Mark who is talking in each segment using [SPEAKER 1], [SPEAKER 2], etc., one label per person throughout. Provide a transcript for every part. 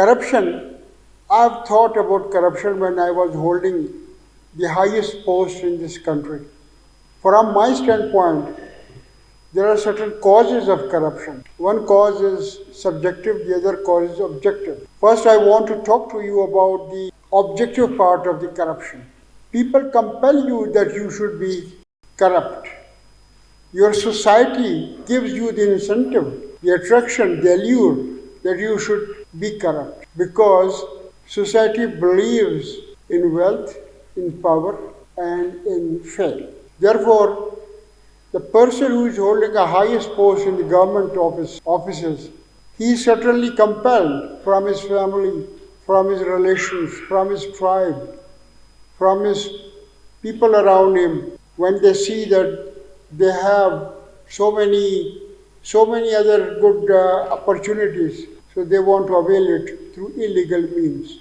[SPEAKER 1] Corruption, I've thought about corruption when I was holding the highest post in this country. From my standpoint, there are certain causes of corruption. One cause is subjective, the other cause is objective. First, I want to talk to you about the objective part of the corruption. People compel you that you should be corrupt. Your society gives you the incentive, the attraction, the allure that you should be corrupt because society believes in wealth, in power, and in fame. Therefore, the person who is holding the highest post in the government offices, he is certainly compelled from his family, from his relations, from his tribe, from his people around him, when they see that they have so many other good opportunities, so they want to avail it through illegal means.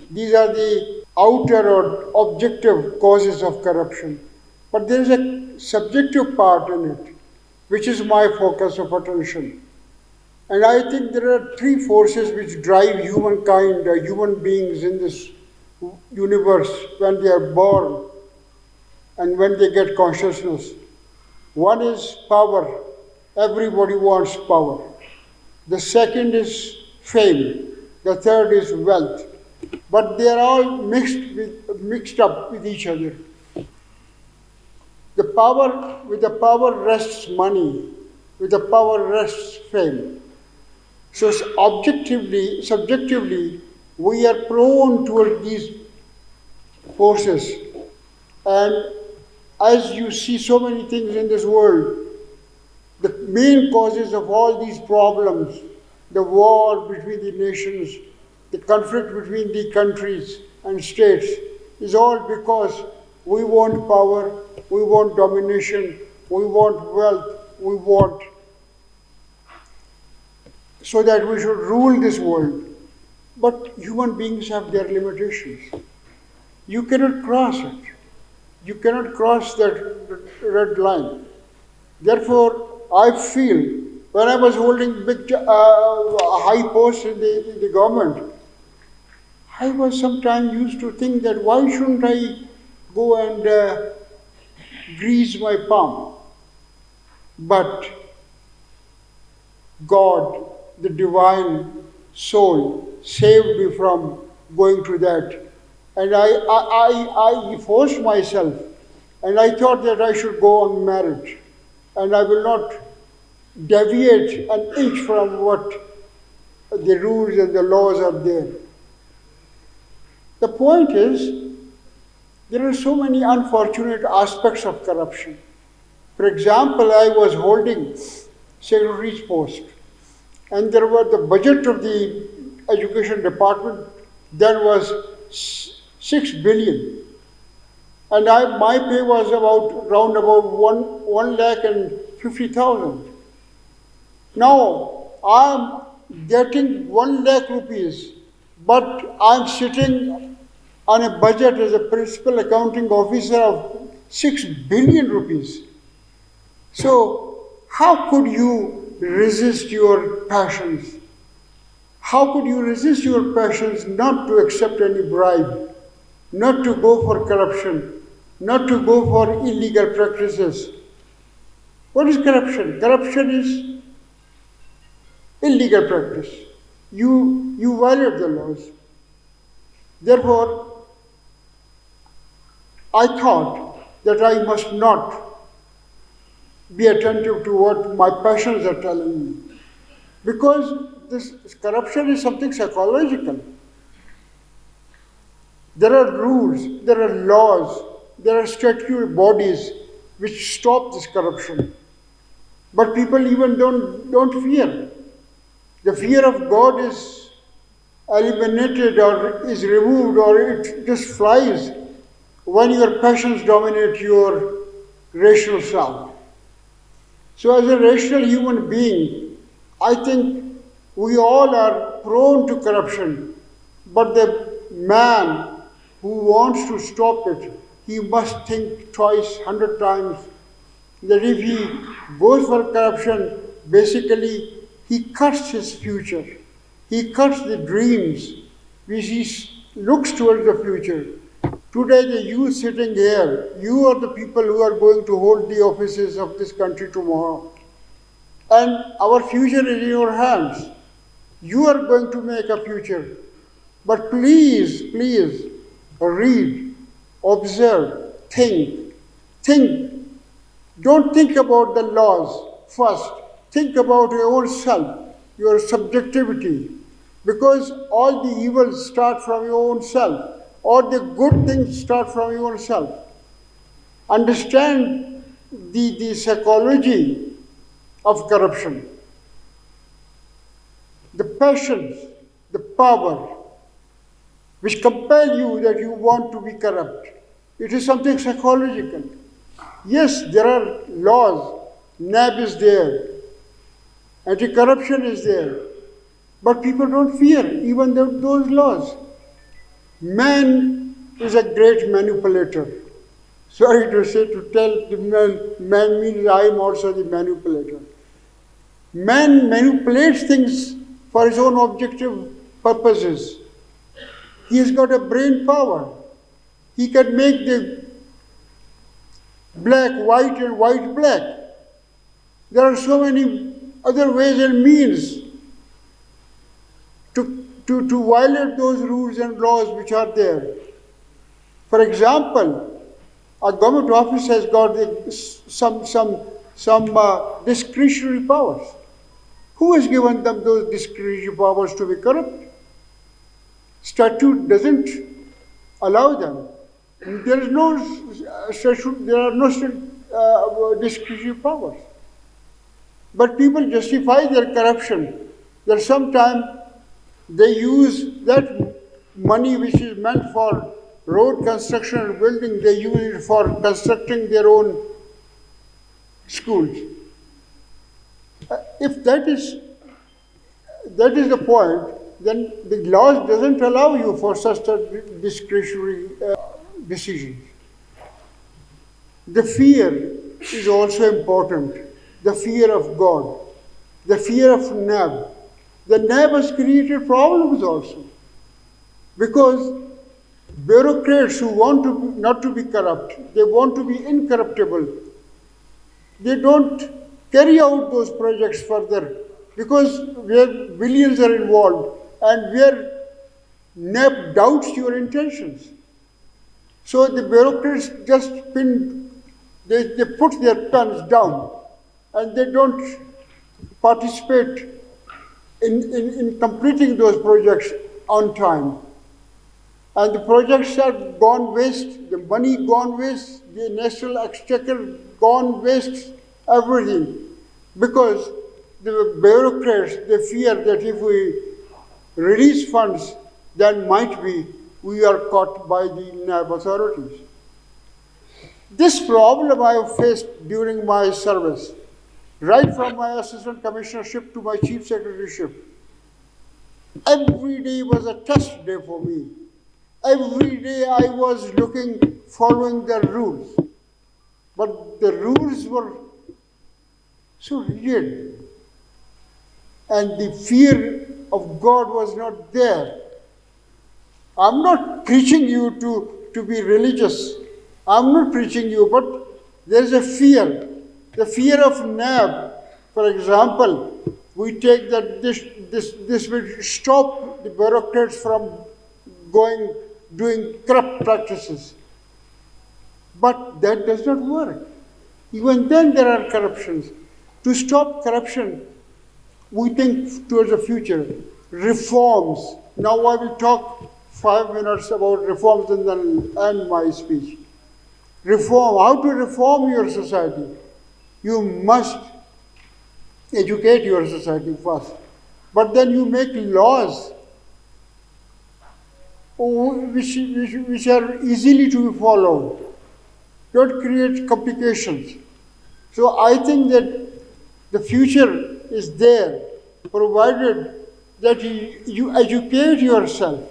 [SPEAKER 1] These are the outer or objective causes of corruption. But there is a subjective part in it, which is my focus of attention. And I think there are three forces which drive humankind, human beings in this universe when they are born and when they get consciousness. One is power. Everybody wants power. The second is fame. The third is wealth. But they are all mixed up with each other. With the power rests money. With the power rests fame. So subjectively, we are prone toward these forces. And as you see so many things in this world, the main causes of all these problems, the war between the nations, the conflict between the countries and states, is all because we want power, we want domination, we want wealth, we want so that we should rule this world. But human beings have their limitations. You cannot cross it. You cannot cross that red line. Therefore, I feel when I was holding high posts in the government, I was sometimes used to think that why shouldn't I go and grease my palm? But God, the divine soul, saved me from going to that. And I forced myself, and I thought that I should go unmarried, and I will not deviate an inch from what the rules and the laws are there. The point is, there are so many unfortunate aspects of corruption. For example, I was holding secretary's post, and there was the budget of the education department then was 6 billion, and my pay was round about 1,50,000. Now I'm getting 1 lakh rupees, but I'm sitting on a budget as a principal accounting officer of 6 billion rupees. So how could you resist your passions? How could you resist your passions not to accept any bribe, not to go for corruption, not to go for illegal practices? What is corruption? Corruption is illegal practice. You violate the laws. Therefore, I thought that I must not be attentive to what my passions are telling me. Because this corruption is something psychological. There are rules, there are laws, there are statutory bodies which stop this corruption. But people even don't fear. The fear of God is eliminated or is removed, or it just flies when your passions dominate your rational self. So as a rational human being, I think we all are prone to corruption, but the man who wants to stop it, he must think twice, 100 times, that if he goes for corruption, basically he cuts his future. He cuts the dreams which he looks towards the future. Today, the youth sitting here, you are the people who are going to hold the offices of this country tomorrow. And our future is in your hands. You are going to make a future. But please, please, read, observe, think. Think. Don't think about the laws first. Think about your own self, your subjectivity. Because all the evils start from your own self. All the good things start from your own self. Understand the psychology of corruption. The passions, the power, which compel you that you want to be corrupt. It is something psychological. Yes, there are laws. NAB is there. Anti-corruption is there. But people don't fear even those laws. Man is a great manipulator. Sorry to say, to tell the man means I am also the manipulator. Man manipulates things for his own objective purposes. He has got a brain power. He can make the black white and white black. There are so many other ways and means to violate those rules and laws which are there. For example, a government office has got some discretionary powers. Who has given them those discretionary powers to be corrupt? Statute doesn't allow them. There is no statute, there are no discretionary powers. But people justify their corruption. That sometimes they use that money which is meant for road construction and building, they use it for constructing their own schools. If that is the point, then the laws doesn't allow you for such a discretionary decisions. The fear is also important. The fear of God, the fear of NAB. The NAB has created problems also. Because bureaucrats who want to not to be corrupt, they want to be incorruptible. They don't carry out those projects further because where billions are involved and where NAB doubts your intentions. So the bureaucrats just they put their pens down and they don't participate in completing those projects on time. And the projects have gone waste, the money gone waste, the national exchequer gone waste, everything. Because the bureaucrats, they fear that if we release funds, then might be we are caught by the NAB authorities. This problem I have faced during my service, right from my assistant commissionership to my chief secretaryship. Every day was a test day for me. Every day I was following the rules. But the rules were so rigid. And the fear of God was not there. I'm not preaching you to be religious. I'm not preaching you, but there's a fear. The fear of NAB, for example, we take that this will stop the bureaucrats from doing corrupt practices. But that does not work. Even then there are corruptions. To stop corruption, we think towards the future. Reforms. Now I will talk 5 minutes about reforms and then end my speech. Reform. How to reform your society? You must educate your society first. But then you make laws which are easily to be followed. Don't create complications. So I think that the future is there, provided that you educate yourself.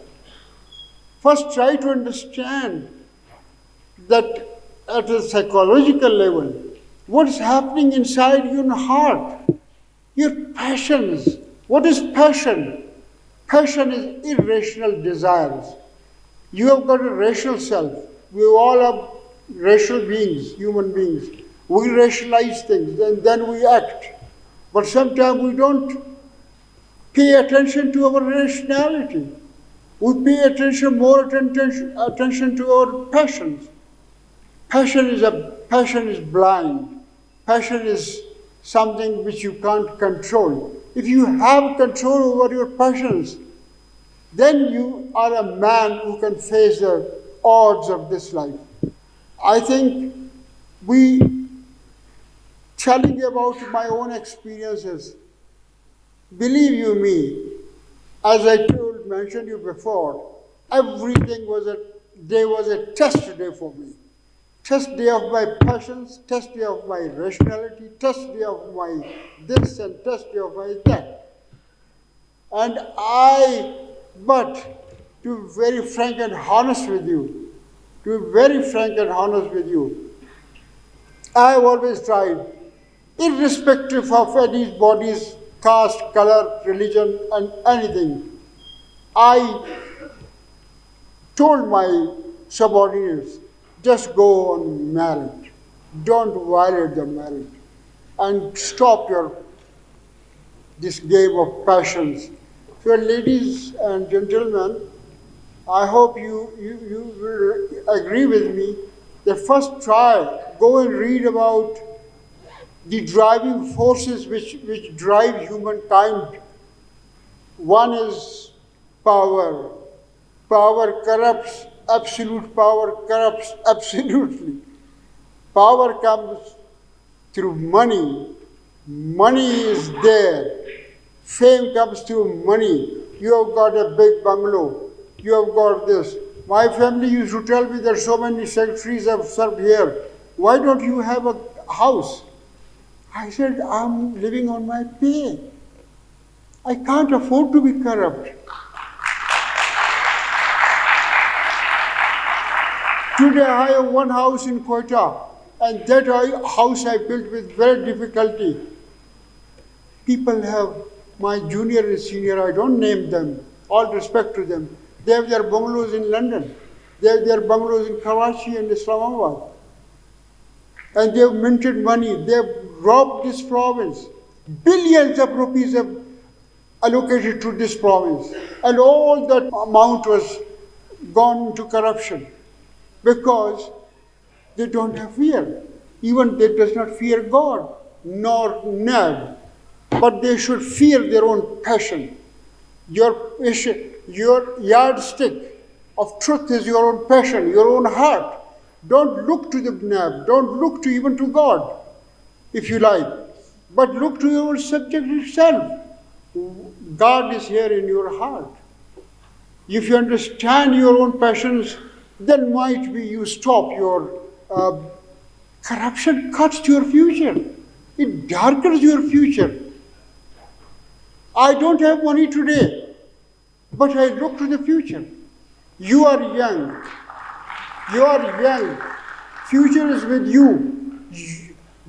[SPEAKER 1] First try to understand that at a psychological level, what is happening inside your heart, your passions. What is passion? Passion is irrational desires. You have got a rational self. We all are rational beings, human beings. We rationalize things and then we act. But sometimes we don't pay attention to our rationality. We pay more attention to our passions. Passion is blind. Passion is something which you can't control. If you have control over your passions, then you are a man who can face the odds of this life. I think telling about my own experiences, believe you me, as I mentioned you before, everything was a test day for me. Test day of my passions, test day of my rationality, test day of my this and test day of my that. But to be very frank and honest with you, I have always tried, irrespective of anybody's caste, color, religion, and anything. I told my subordinates, just go on marriage. Don't violate the marriage. And stop this game of passions. So ladies and gentlemen, I hope you will agree with me that first go and read about the driving forces which drive humankind. One is power. Power corrupts. Absolute power corrupts absolutely. Power comes through money. Money is there. Fame comes through money. You have got a big bungalow. You have got this. My family used to tell me that so many secretaries have served here. Why don't you have a house? I said, I'm living on my pay. I can't afford to be corrupt. Today I have one house in Quetta, and that house I built with very difficulty. People have, my junior and senior, I don't name them, all respect to them. They have their bungalows in London. They have their bungalows in Karachi and Islamabad. And they have minted money. They have robbed this province. Billions of rupees have allocated to this province. And all that amount was gone into corruption. Because they don't have fear. Even they does not fear God, nor NAB. But they should fear their own passion. Your yardstick of truth is your own passion, your own heart. Don't look to the NAB, don't look even to God, if you like. But look to your subject itself. God is here in your heart. If you understand your own passions, then might be you stop your corruption cuts your future. It darkens your future. I don't have money today, but I look to the future. You are young. You are young. Future is with you.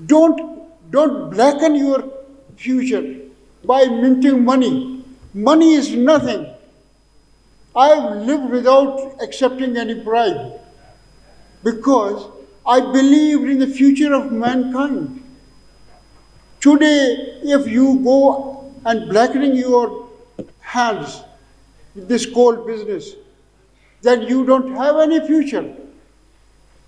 [SPEAKER 1] Don't blacken your future by minting money. Money is nothing. I have lived without accepting any bribe because I believed in the future of mankind. Today, if you go and blackening your hands with this coal business, then you don't have any future.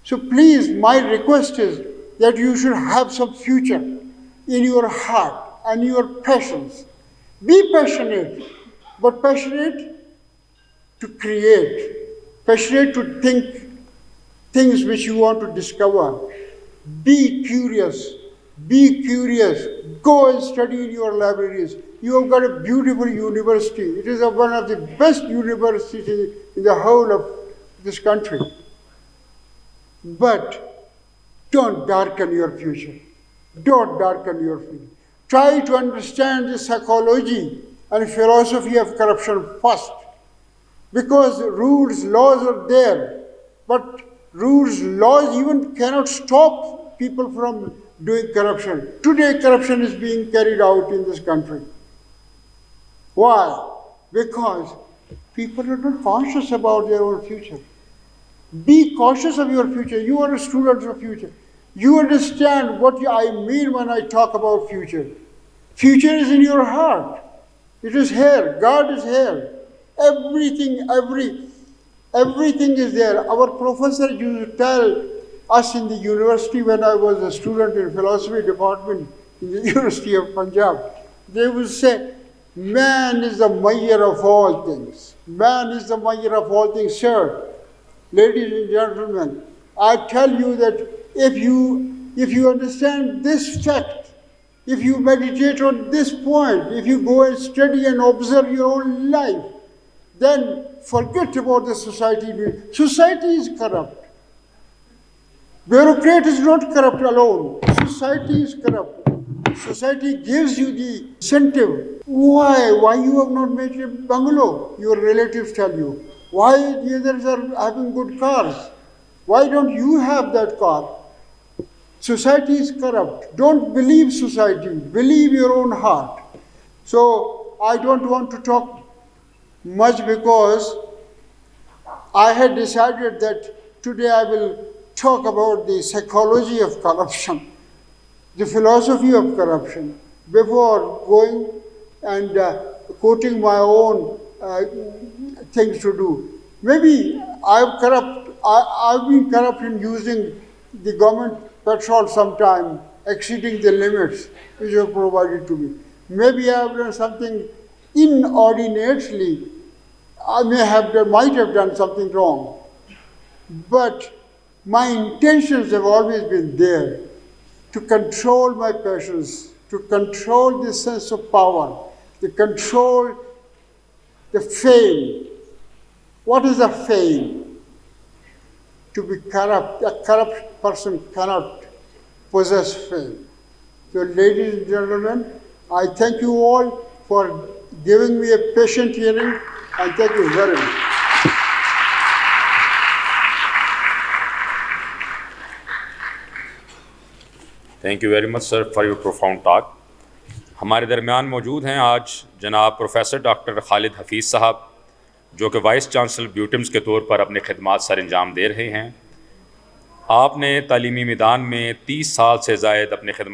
[SPEAKER 1] So please, my request is that you should have some future in your heart and your passions. Be passionate, but passionate to create, passionate to think things which you want to discover. Be curious, go and study in your libraries. You have got a beautiful university. It is one of the best universities in the whole of this country. But don't darken your future. Don't darken your future. Try to understand the psychology and philosophy of corruption first. Because rules, laws are there, but rules, laws even cannot stop people from doing corruption. Today, corruption is being carried out in this country. Why? because people are not conscious about their own future. Be cautious of your future. You are a student of future. You understand what I mean when I talk about future. Future is in your heart. It is here. God is here. Everything is there. Our professor used to tell us in the university when I was a student in philosophy department in the University of Punjab. They would say, man is the measure of all things. Man is the measure of all things, sir. Ladies and gentlemen, I tell you that if you understand this fact, if you meditate on this point, if you go and study and observe your own life, then forget about the society. Society is corrupt. Bureaucrat is not corrupt alone. Society is corrupt. Society gives you the incentive. Why you have not made a bungalow? Your relatives tell you. Why the others are having good cars? Why don't you have that car? Society is corrupt. Don't believe society. Believe your own heart. So I don't want to talk much because I had decided that today I will talk about the psychology of corruption, the philosophy of corruption, before going and quoting my own things to do. Maybe I've been corrupt in using the government petrol sometime, exceeding the limits which were provided to me. Maybe I have done something inordinately. Might have done something wrong. But my intentions have always been there to control my passions, to control the sense of power, to control the fame. What is a fame? To be corrupt. A corrupt person cannot possess fame. So, ladies and gentlemen, I thank you all for giving me a patient hearing, and thank you very much.
[SPEAKER 2] Thank you very much sir for your profound talk. हमारे दरमियान मौजूद हैं आज जनाब professor doctor Khalid Hafeez साहब, जो कि vice chancellor ब्यूटिम्स के तौर पर अपने खिदमात सर अंजाम दे रहे हैं। आपने तालीमी मैदान में 30 साल से ज़ायद अपने खिदमात